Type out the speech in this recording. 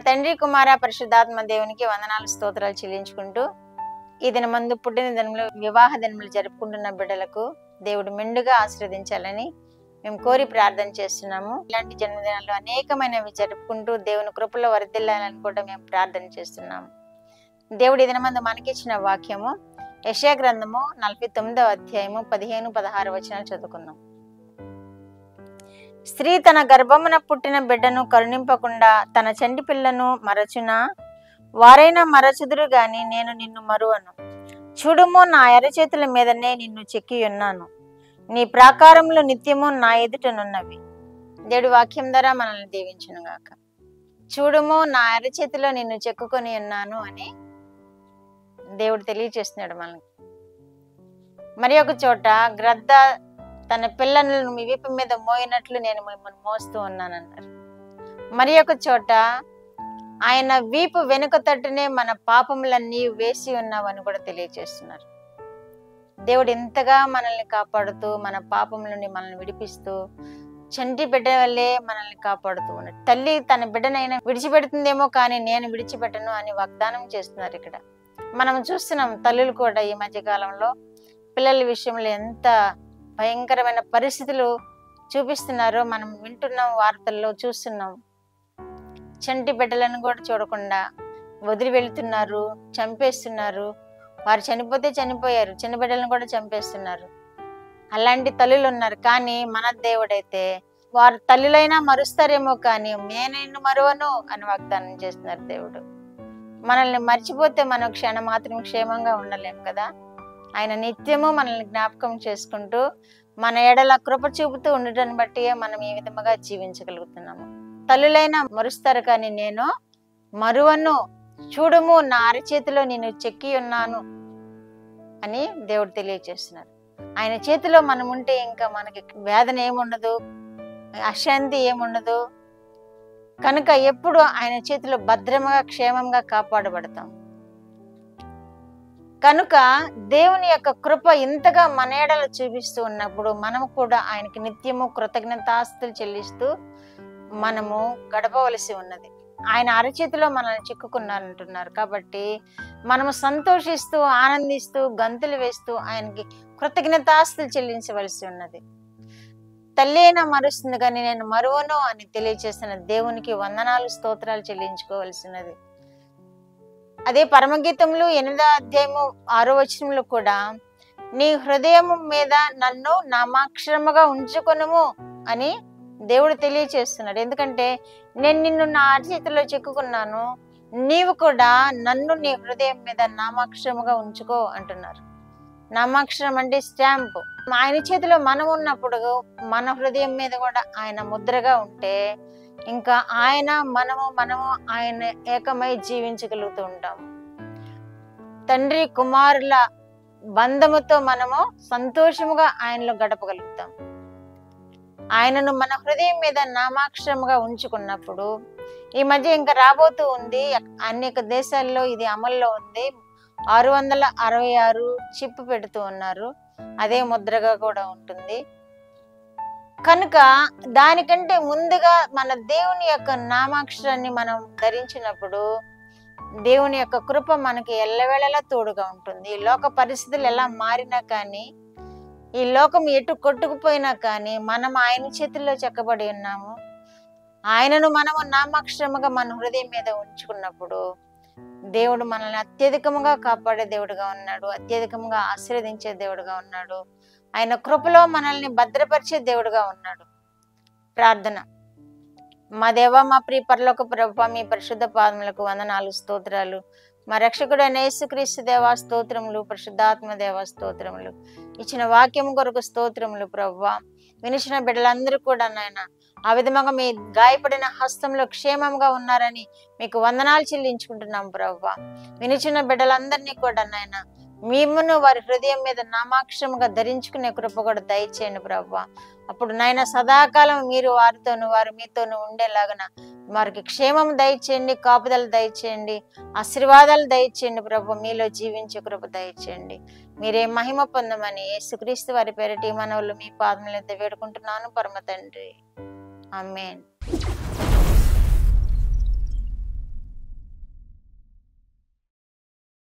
తండ్రి కుమార పరిశుద్ధాత్మ దేవునికి వందనాలు స్తోత్రాలు చెల్లించుకుంటూ ఈ దినమందు పుట్టిన దినములు వివాహ దినములు జరుపుకుంటున్న బిడ్డలకు దేవుడు మెండుగా ఆశీర్వదించాలని మేము కోరి ప్రార్థన చేస్తున్నాము. ఇలాంటి జన్మదినాలు అనేకమైనవి జరుపుకుంటూ దేవుని కృపలో వర్ధిల్లాలని కూడా మేము ప్రార్థన చేస్తున్నాము. దేవుడు ఈ దినమందు మనకిచ్చిన వాక్యము యెషయా గ్రంథము 49వ అధ్యాయము 15-16 వచనాలు చదువుకుందాం. స్త్రీ తన గర్భమున పుట్టిన బిడ్డను కరుణింపకుండా తన చంటి పిల్లను మరచునా? వారైనా మరచుదురు గాని నేను నిన్ను మరువను. చూడుము, నా అరచేతుల మీదనే నిన్ను చెక్కి ఉన్నాను, నీ ప్రాకారములు నిత్యము నా ఎదుటనున్నవి. దేవుడి వాక్యం ద్వారా మనల్ని దీవించును గాక. చూడుము, నా అరచేతిలో నిన్ను చెక్కుకొని ఉన్నాను అని దేవుడు తెలియచేస్తున్నాడు మనకి. మరి ఒక చోట గ్రద్ద తన పిల్లలను మీ వీపు మీద మోయినట్లు నేను మిమ్మల్ని మోస్తూ ఉన్నానన్నారు. మరి ఒక చోట ఆయన వీపు వెనుక తట్టునే మన పాపములన్నీ వేసి ఉన్నావని కూడా తెలియచేస్తున్నారు. దేవుడు ఎంతగా మనల్ని కాపాడుతూ మన పాపముల నుండి మనల్ని విడిపిస్తూ చంటి బిడ్డ వల్లే మనల్ని కాపాడుతూ ఉన్నాడు. తల్లి తన బిడ్డనైనా విడిచిపెడుతుందేమో కానీ నేను విడిచిపెట్టను అని వాగ్దానం చేస్తున్నారు. ఇక్కడ మనం చూస్తున్నాం, తల్లులు కూడా ఈ మధ్య కాలంలో పిల్లల విషయంలో ఎంత భయంకరమైన పరిస్థితులు చూపిస్తున్నారో మనం వింటున్నాం, వార్తల్లో చూస్తున్నాం. చంటి బిడ్డలను కూడా చూడకుండా వదిలి వెళ్తున్నారు, చంపేస్తున్నారు. వారు చనిపోతే చనిపోయారు, చిన్న బిడ్డలను కూడా చంపేస్తున్నారు. అలాంటి తల్లులు ఉన్నారు. కానీ మన దేవుడైతే వారు తల్లులైనా మరుస్తారేమో కానీ నేను నిన్ను మరువను అని వాగ్దానం చేస్తున్నారు. దేవుడు మనల్ని మర్చిపోతే మనం క్షణం మాత్రం క్షేమంగా ఉండలేం కదా. ఆయన నిత్యము మనల్ని జ్ఞాపకం చేసుకుంటూ మన ఎడల కృప చూపుతూ ఉండటాన్ని బట్టి మనం ఈ విధముగా జీవించగలుగుతున్నాము. తల్లులైనా మరుస్తారు కానీ నేను మరువను. చూడుము, నా అరచేతిలో నేను చెక్కి ఉన్నాను అని దేవుడు తెలియజేస్తున్నారు. ఆయన చేతిలో మనం ఉంటే ఇంకా మనకి వేదన ఏముండదు, అశాంతి ఏముండదు. కనుక ఎప్పుడు ఆయన చేతిలో భద్రంగా క్షేమంగా కాపాడబడతాం. కనుక దేవుని యొక్క కృప ఇంతగా మన ఎడల చూపిస్తూ ఉన్నప్పుడు మనము కూడా ఆయనకి నిత్యము కృతజ్ఞతాస్తులు చెల్లిస్తూ మనము గడపవలసి ఉన్నది. ఆయన అరచేతిలో మనల్ని చిక్కుకున్నారంటున్నారు కాబట్టి మనము సంతోషిస్తూ ఆనందిస్తూ గంతులు వేస్తూ ఆయనకి కృతజ్ఞతాస్తులు చెల్లించవలసి ఉన్నది. తల్లి అయినా మరుస్తుంది కానీ నేను మరువను అని తెలియచేసిన దేవునికి వందనాలు స్తోత్రాలు చెల్లించుకోవలసినది. అదే పరమగీతములు 8వ అధ్యాయము 6వ వచనంలో కూడా నీ హృదయం మీద నన్ను నామాక్షరముగా ఉంచుకొనుము అని దేవుడు తెలియచేస్తున్నాడు. ఎందుకంటే నేను నిన్ను నా అరచేతిలో చెక్కుకున్నాను, నీవు కూడా నన్ను నీ హృదయం మీద నామాక్షరముగా ఉంచుకో అంటున్నారు. నామాక్షరం అంటే స్టాంపు. ఆయన చేతిలో మనం ఉన్నప్పుడు మన హృదయం మీద కూడా ఆయన ముద్రగా ఉంటే ఇంకా ఆయన మనము ఆయన ఏకమై జీవించగలుగుతూ ఉంటాము. తండ్రి కుమారుల బంధముతో మనము సంతోషముగా ఆయనలో గడపగలుగుతాం. ఆయనను మన హృదయం మీద నామాక్షరముగా ఉంచుకున్నప్పుడు ఈ మధ్య ఇంకా రాబోతూ ఉంది, అనేక దేశాల్లో ఇది అమల్లో ఉంది. 666 చిప్ పెడుతూ ఉన్నారు, అదే ముద్రగా కూడా ఉంటుంది. కనుక దానికంటే ముందుగా మన దేవుని యొక్క నామాక్షరాన్ని మనం ధరించినప్పుడు దేవుని యొక్క కృప మనకి ఎల్లవేళలా తోడుగా ఉంటుంది. ఈ లోక పరిస్థితులు ఎలా మారినా కానీ, ఈ లోకం ఎటు కొట్టుకుపోయినా కానీ మనం ఆయన చేతుల్లో చెక్కబడి ఉన్నాము. ఆయనను మనము నామాక్షరముగా మన హృదయం మీద ఉంచుకున్నప్పుడు దేవుడు మనల్ని అత్యధికముగా కాపాడే దేవుడుగా ఉన్నాడు, అత్యధికముగా ఆశీర్వదించే దేవుడుగా ఉన్నాడు. ఆయన కృపలో మనల్ని భద్రపరిచే దేవుడుగా ఉన్నాడు. ప్రార్థన. మా దేవ, మా ప్రియ పరలోక ప్రభువా, మీ పరిశుద్ధ పాదములకు వందనాలు స్తోత్రాలు. మా రక్షకుడైన యేసుక్రీస్తు దేవా స్తోత్రములు, పరిశుద్ధాత్మ దేవా స్తోత్రములు. ఇచ్చిన వాక్యం కొరకు స్తోత్రములు ప్రభువా. వినిచిన బిడ్డలందరూ కూడా నాయన ఆ విధముగా మీ గాయపడిన హస్తంలో క్షేమంగా ఉన్నారని మీకు వందనాలు చెల్లించుకుంటున్నాం ప్రభువా. వినిచిన బిడ్డలందరినీ కూడా నాయన మిమ్మును వారి హృదయం మీద నామాక్షరముగా ధరించుకునే కృప కూడా దయచేయండి ప్రభువా. అప్పుడు నాయన సదాకాలం మీరు వారితోనూ వారు మీతోనూ ఉండేలాగన వారికి క్షేమం దయచేయండి, కాపుదల దయచేయండి, ఆశీర్వాదాలు దయచేయండి ప్రభు. మీలో జీవించే కృప దయచేయండి. మీరే మహిమ పొందమని యేసుక్రీస్తు వారి పేరిట మనవులు మీ పాదముల యొద్ద వేడుకుంటున్నాను పరమ తండ్రి. ఆమేన్.